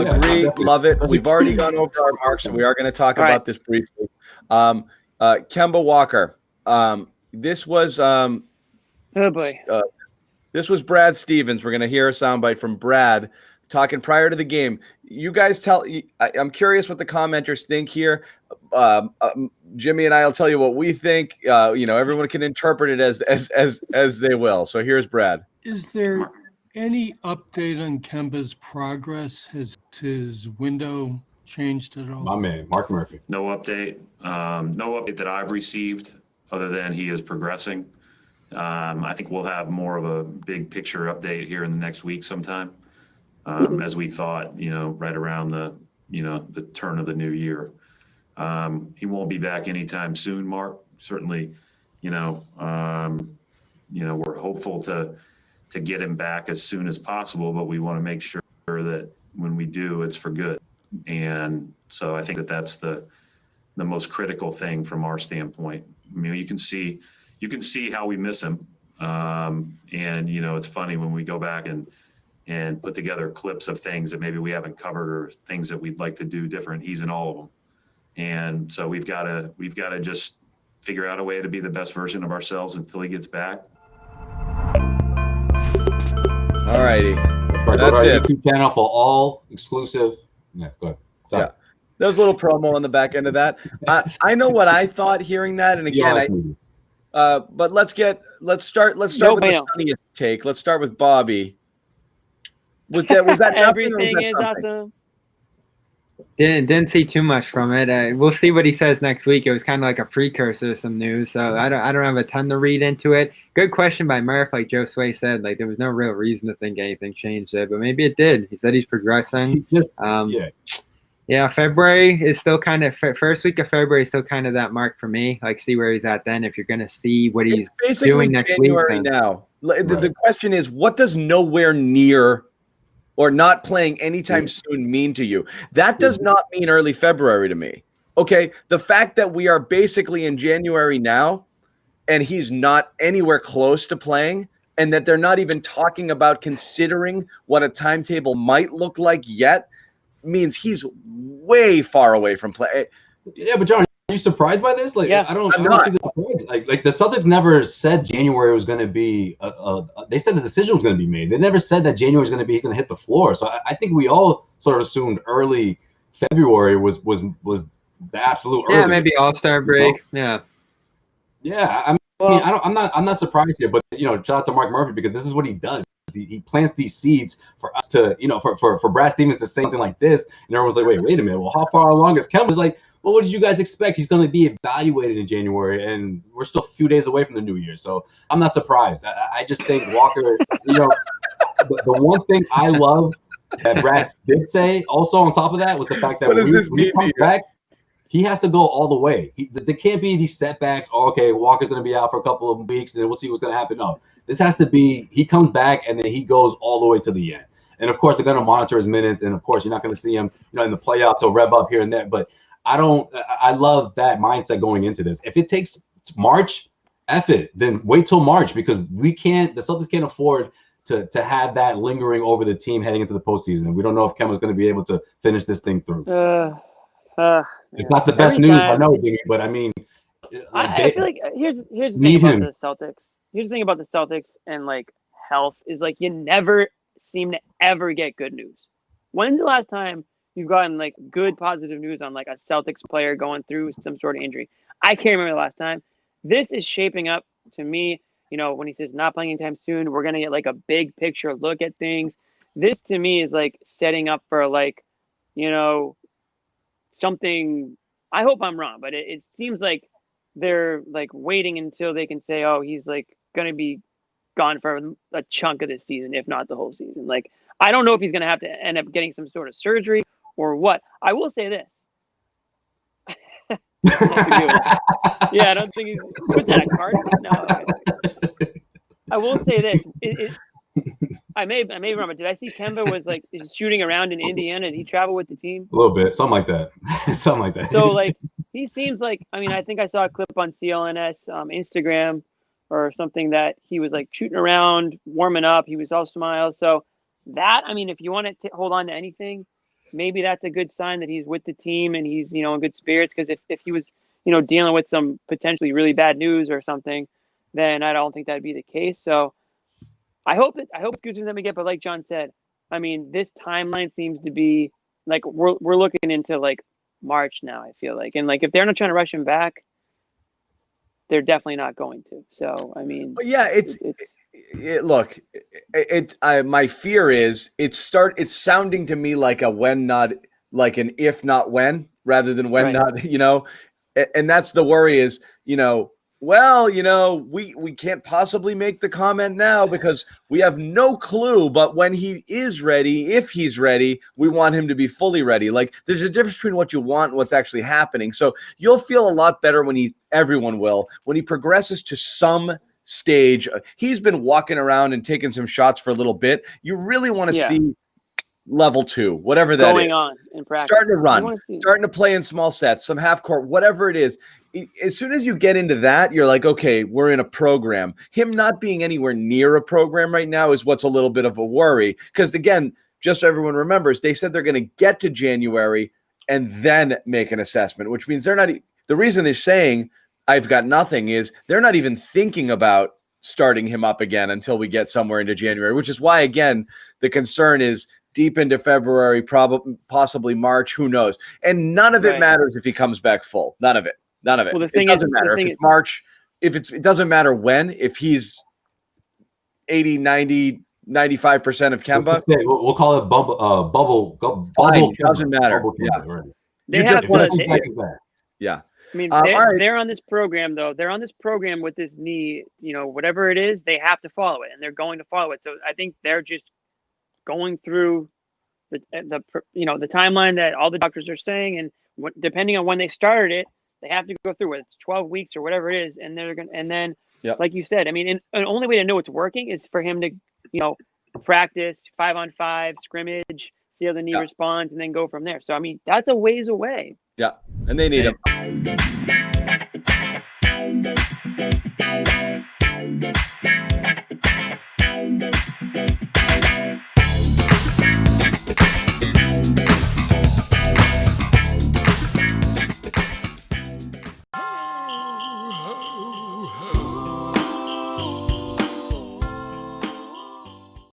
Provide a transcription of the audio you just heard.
Agree. Love it. We've already gone over our marks, so we are going to talk about this briefly. Kemba Walker. This was oh boy. This was Brad Stevens. We're going to hear a soundbite from Brad talking prior to the game. You guys I'm curious what the commenters think here. Jimmy and I will tell you what we think. Everyone can interpret it as they will. So here's Brad. Is there any update on Kemba's progress? Has his window changed at all? My man, Mark Murphy. No update. No update that I've received other than he is progressing. I think we'll have more of a big picture update here in the next week sometime, as we thought, right around the turn of the new year. He won't be back anytime soon, Mark. Certainly, we're hopeful to get him back as soon as possible, but we want to make sure that when we do, it's for good. And so I think that that's the most critical thing from our standpoint. I mean, you can see how we miss him. And, it's funny when we go back and put together clips of things that maybe we haven't covered or things that we'd like to do different. He's in all of them. And so we've got to just figure out a way to be the best version of ourselves until he gets back. All righty. That's it. YouTube channel for all exclusive. Yeah, go ahead. Sorry. Yeah. There was a little promo on the back end of that. I know what I thought hearing that. And again, but let's start with the sunniest take. Let's start with Bobby. Was that everything is awesome? Didn't see too much from it. We'll see what he says next week. It was kind of like a precursor to some news, so I don't have a ton to read into it. Good question by Murph, like Joe Sway said. Like there was no real reason to think anything changed there, but maybe it did. He said he's progressing. Yeah, February is still kind of first week of February is still kind of that mark for me. Like see where he's at then. If you're gonna see what he's doing next January week, now. The question is, what does nowhere near or not playing anytime soon mean to you? That does not mean early February to me. Okay, the fact that we are basically in January now and he's not anywhere close to playing and that they're not even talking about considering what a timetable might look like yet means he's way far away from play. Yeah, but John, are you surprised by this? Like, I don't see the surprise. Like the Celtics never said January was going to be. They said the decision was going to be made. They never said that January was going to be. He's going to hit the floor. So I think we all sort of assumed early February was the absolute. Yeah, maybe All-Star break. Yeah. Yeah, I mean, I'm not surprised here, but shout out to Mark Murphy because this is what he does. He plants these seeds for us to, for Brad Stevens to say something like this, and everyone's like, wait a minute. Well, how far along is Kemba? Like, well, what did you guys expect? He's going to be evaluated in January, and we're still a few days away from the new year. So I'm not surprised. I just think Walker, the one thing I love that Brad did say also on top of that was the fact that when he comes back, he has to go all the way. There can't be these setbacks. Oh, okay, Walker's going to be out for a couple of weeks, and then we'll see what's going to happen. No, this has to be he comes back, and then he goes all the way to the end. And, of course, they're going to monitor his minutes, and, of course, you're not going to see him in the playoffs. He'll rev up here and there. But I love that mindset going into this. If it takes March, F it, then wait till March because the Celtics can't afford to have that lingering over the team heading into the postseason. We don't know if Kemba's going to be able to finish this thing through. It's not the best news, I know, but I mean, I feel like here's the thing about the Celtics. Here's the thing about the Celtics and like health is like you never seem to ever get good news. When's the last time you've gotten like good positive news on like a Celtics player going through some sort of injury? I can't remember the last time. This is shaping up to me. When he says not playing anytime soon, we're gonna get like a big picture look at things. This to me is like setting up for like, something. I hope I'm wrong, but it seems like they're like waiting until they can say, oh, he's like going to be gone for a chunk of this season, if not the whole season. Like, I don't know if he's going to have to end up getting some sort of surgery or what. I will say this. Yeah, I don't think he's put that card. No. Okay. I will say this. I may be wrong, but did I see Kemba was like shooting around in Indiana? Did he travel with the team? A little bit, something like that. Something like that. So like he seems like, I think I saw a clip on CLNS Instagram or something that he was like shooting around, warming up. He was all smiles. So that, if you want to hold on to anything, maybe that's a good sign that he's with the team and he's, in good spirits. Because if he was, dealing with some potentially really bad news or something, then I don't think that'd be the case. So I hope it's good for them again. But like John said, I mean, this timeline seems to be like we're looking into like March now, I feel like. And like if they're not trying to rush him back, they're definitely not going to. So I mean, but yeah, look, my fear is it's sounding to me like a when not, like an if not when, rather than when not, and that's the worry is, we can't possibly make the comment now because we have no clue, but when he is ready, if he's ready, we want him to be fully ready. Like there's a difference between what you want and what's actually happening. So you'll feel a lot better everyone will, when he progresses to some stage. He's been walking around and taking some shots for a little bit. You really want to see level 2, whatever that going is. on in practice. Starting to run, starting to play in small sets, some half court, whatever it is. As soon as you get into that, you're like, okay, we're in a program. Him not being anywhere near a program right now is what's a little bit of a worry. Because again, just so everyone remembers, they said they're going to get to January and then make an assessment, which means they're not. The reason they're saying I've got nothing is they're not even thinking about starting him up again until we get somewhere into January, which is why, again, the concern is deep into February, possibly March, who knows? And none of it matters if he comes back full. None of it. Well, it doesn't matter if it's March, it doesn't matter when, if he's 80, 90, 95% of Kemba. We'll call it bubble. Fine, it doesn't matter. They have to. Yeah. I mean, they're on this program, though. They're on this program with this knee, whatever it is, they have to follow it, and they're going to follow it. So I think they're just going through the timeline that all the doctors are saying, and depending on when they started it, they have to go through it. It's 12 weeks or whatever it is, and then like you said, I mean, and the only way to know it's working is for him to, practice 5-on-5 scrimmage, see how the knee responds, and then go from there. So I mean, that's a ways away. Yeah, and they need him.